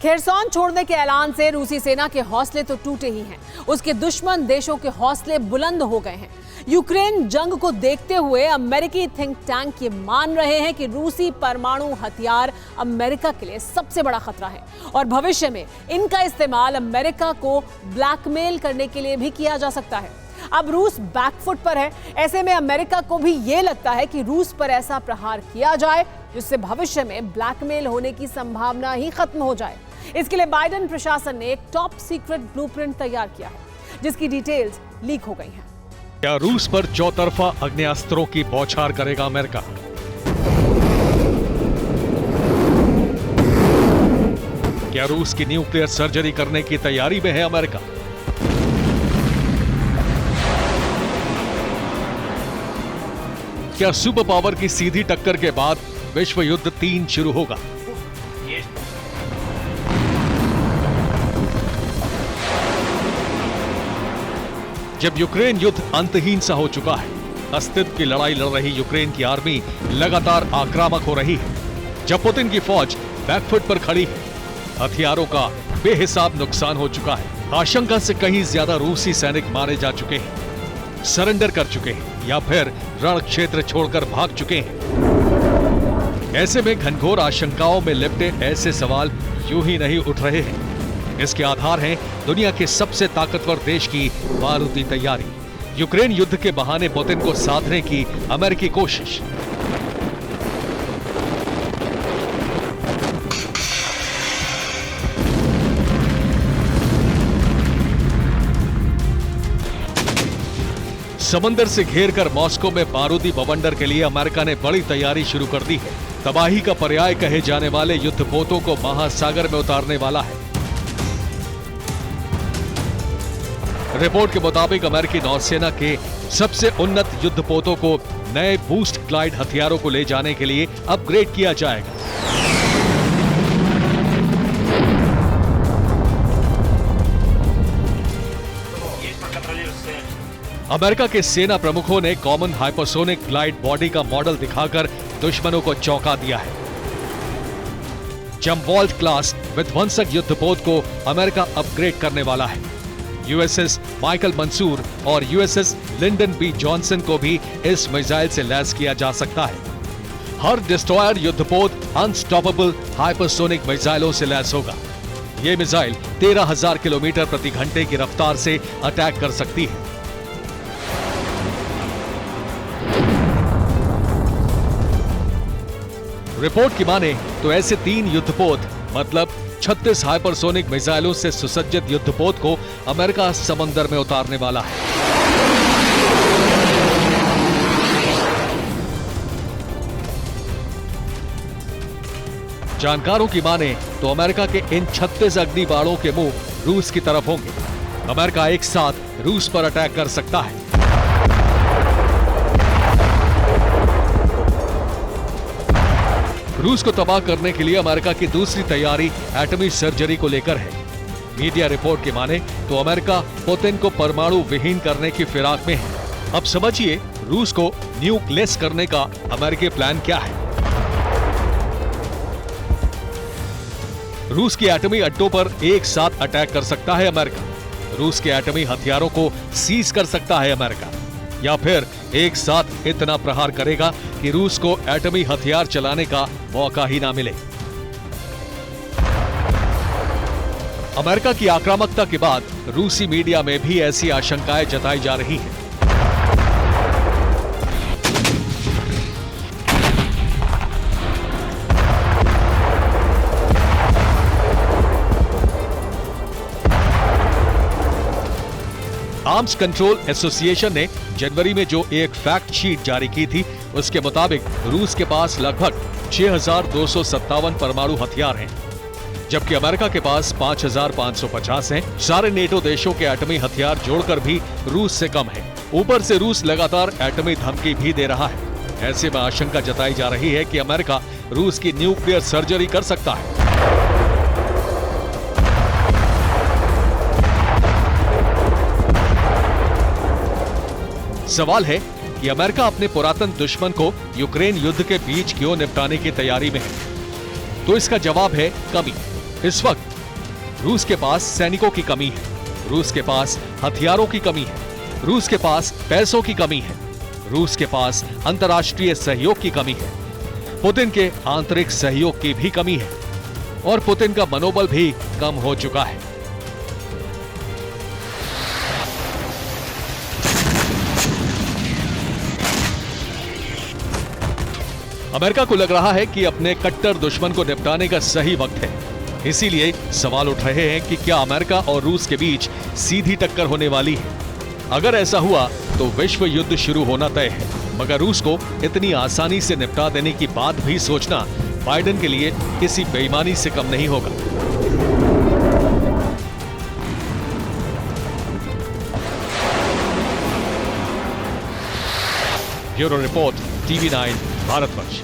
Kherson छोड़ने के ऐलान से रूसी सेना के हौसले तो टूटे ही हैं, उसके दुश्मन देशों के हौसले बुलंद हो गए हैं। यूक्रेन जंग को देखते हुए अमेरिकी थिंक टैंक ये मान रहे हैं कि रूसी परमाणु हथियार अमेरिका के लिए सबसे बड़ा खतरा है और भविष्य में इनका इस्तेमाल अमेरिका को ब्लैकमेल करने के लिए भी किया जा सकता है। अब रूस बैकफुट पर है, ऐसे में अमेरिका को भी ये लगता है कि रूस पर ऐसा प्रहार किया जाए जिससे भविष्य में ब्लैकमेल होने की संभावना ही खत्म हो जाए। इसके लिए बाइडेन प्रशासन ने एक टॉप सीक्रेट ब्लूप्रिंट तैयार किया है जिसकी डिटेल्स लीक हो गई हैं। क्या रूस पर चौतरफा अग्नेयास्त्रों की बौछार करेगा अमेरिका? क्या रूस की न्यूक्लियर सर्जरी करने की तैयारी में है अमेरिका? क्या सुपर पावर की सीधी टक्कर के बाद विश्व युद्ध 3 शुरू होगा? जब यूक्रेन युद्ध अंतहीन सा हो चुका है, अस्तित्व की लड़ाई लड़ रही यूक्रेन की आर्मी लगातार आक्रामक हो रही है, जब पुतिन की फौज बैकफुट पर खड़ी है, हथियारों का बेहिसाब नुकसान हो चुका है, आशंका से कहीं ज्यादा रूसी सैनिक मारे जा चुके हैं, सरेंडर कर चुके हैं या फिर रण क्षेत्र छोड़कर भाग चुके हैं। ऐसे में घनघोर आशंकाओं में लिपटे ऐसे सवाल यूं ही नहीं उठ रहे हैं। इसके आधार हैं दुनिया के सबसे ताकतवर देश की बारूदी तैयारी, यूक्रेन युद्ध के बहाने पुतिन को साधने की अमेरिकी कोशिश। समंदर से घेरकर मॉस्को में बारूदी बवंडर के लिए अमेरिका ने बड़ी तैयारी शुरू कर दी है। तबाही का पर्याय कहे जाने वाले युद्धपोतों को महासागर में उतारने वाला है। रिपोर्ट के मुताबिक अमेरिकी नौसेना के सबसे उन्नत युद्धपोतों को नए बूस्ट ग्लाइड हथियारों को ले जाने के लिए अपग्रेड किया जाएगा। अमेरिका के सेना प्रमुखों ने कॉमन हाइपरसोनिक ग्लाइड बॉडी का मॉडल दिखाकर दुश्मनों को चौंका दिया है। जम्बॉल्ट क्लास विध्वंसक युद्धपोत को अमेरिका अपग्रेड करने वाला है। यूएसएस माइकल मंसूर और यूएसएस लिंडन बी जॉनसन को भी इस मिसाइल से लैस किया जा सकता है। हर डिस्ट्रॉयर युद्धपोत अनस्टॉपेबल हाइपरसोनिक मिसाइलों से लैस होगा। यह मिसाइल 13,000 किलोमीटर प्रति घंटे की रफ्तार से अटैक कर सकती है। रिपोर्ट की माने तो ऐसे 3 युद्धपोत मतलब 36 हाइपरसोनिक मिसाइलों से सुसज्जित युद्धपोत को अमेरिका समंदर में उतारने वाला है। जानकारों की माने तो अमेरिका के इन 36 अग्निबाणों के मुंह रूस की तरफ होंगे। अमेरिका एक साथ रूस पर अटैक कर सकता है। रूस को तबाह करने के लिए अमेरिका की दूसरी तैयारी एटमी सर्जरी को लेकर है। मीडिया रिपोर्ट के माने तो अमेरिका पुतिन को परमाणु विहीन करने की फिराक में है। अब समझिए रूस को न्यूक्लियस करने का अमेरिकी प्लान क्या है। रूस के एटमी अड्डों पर एक साथ अटैक कर सकता है अमेरिका। रूस के एटमी हथियारों को सीज कर सकता है अमेरिका, या फिर एक साथ इतना प्रहार करेगा कि रूस को एटमी हथियार चलाने का मौका ही ना मिले। अमेरिका की आक्रामकता के बाद रूसी मीडिया में भी ऐसी आशंकाएं जताई जा रही हैं। आर्म्स कंट्रोल एसोसिएशन ने जनवरी में जो एक फैक्ट शीट जारी की थी, उसके मुताबिक रूस के पास लगभग 6,257 परमाणु हथियार हैं, जबकि अमेरिका के पास 5,550 हैं। सारे नेटो देशों के एटमी हथियार जोड़कर भी रूस से कम है। ऊपर से रूस लगातार एटमी धमकी भी दे रहा है। ऐसे में आशंका जताई जा रही है कि अमेरिका रूस की न्यूक्लियर सर्जरी कर सकता है। सवाल है कि अमेरिका अपने पुरातन दुश्मन को यूक्रेन युद्ध के बीच क्यों निपटाने की तैयारी में है? तो इसका जवाब है कमी। इस वक्त रूस के पास सैनिकों की कमी है, रूस के पास हथियारों की कमी है, रूस के पास पैसों की कमी है, रूस के पास अंतर्राष्ट्रीय सहयोग की कमी है, पुतिन के आंतरिक सहयोग की भी कमी है और पुतिन का मनोबल भी कम हो चुका है। अमेरिका को लग रहा है कि अपने कट्टर दुश्मन को निपटाने का सही वक्त है। इसीलिए सवाल उठ रहे हैं कि क्या अमेरिका और रूस के बीच सीधी टक्कर होने वाली है। अगर ऐसा हुआ तो विश्व युद्ध शुरू होना तय है, मगर रूस को इतनी आसानी से निपटा देने की बात भी सोचना बाइडेन के लिए किसी बेईमानी से कम नहीं होगा। Bureau report, TV9 Bharatvarsh.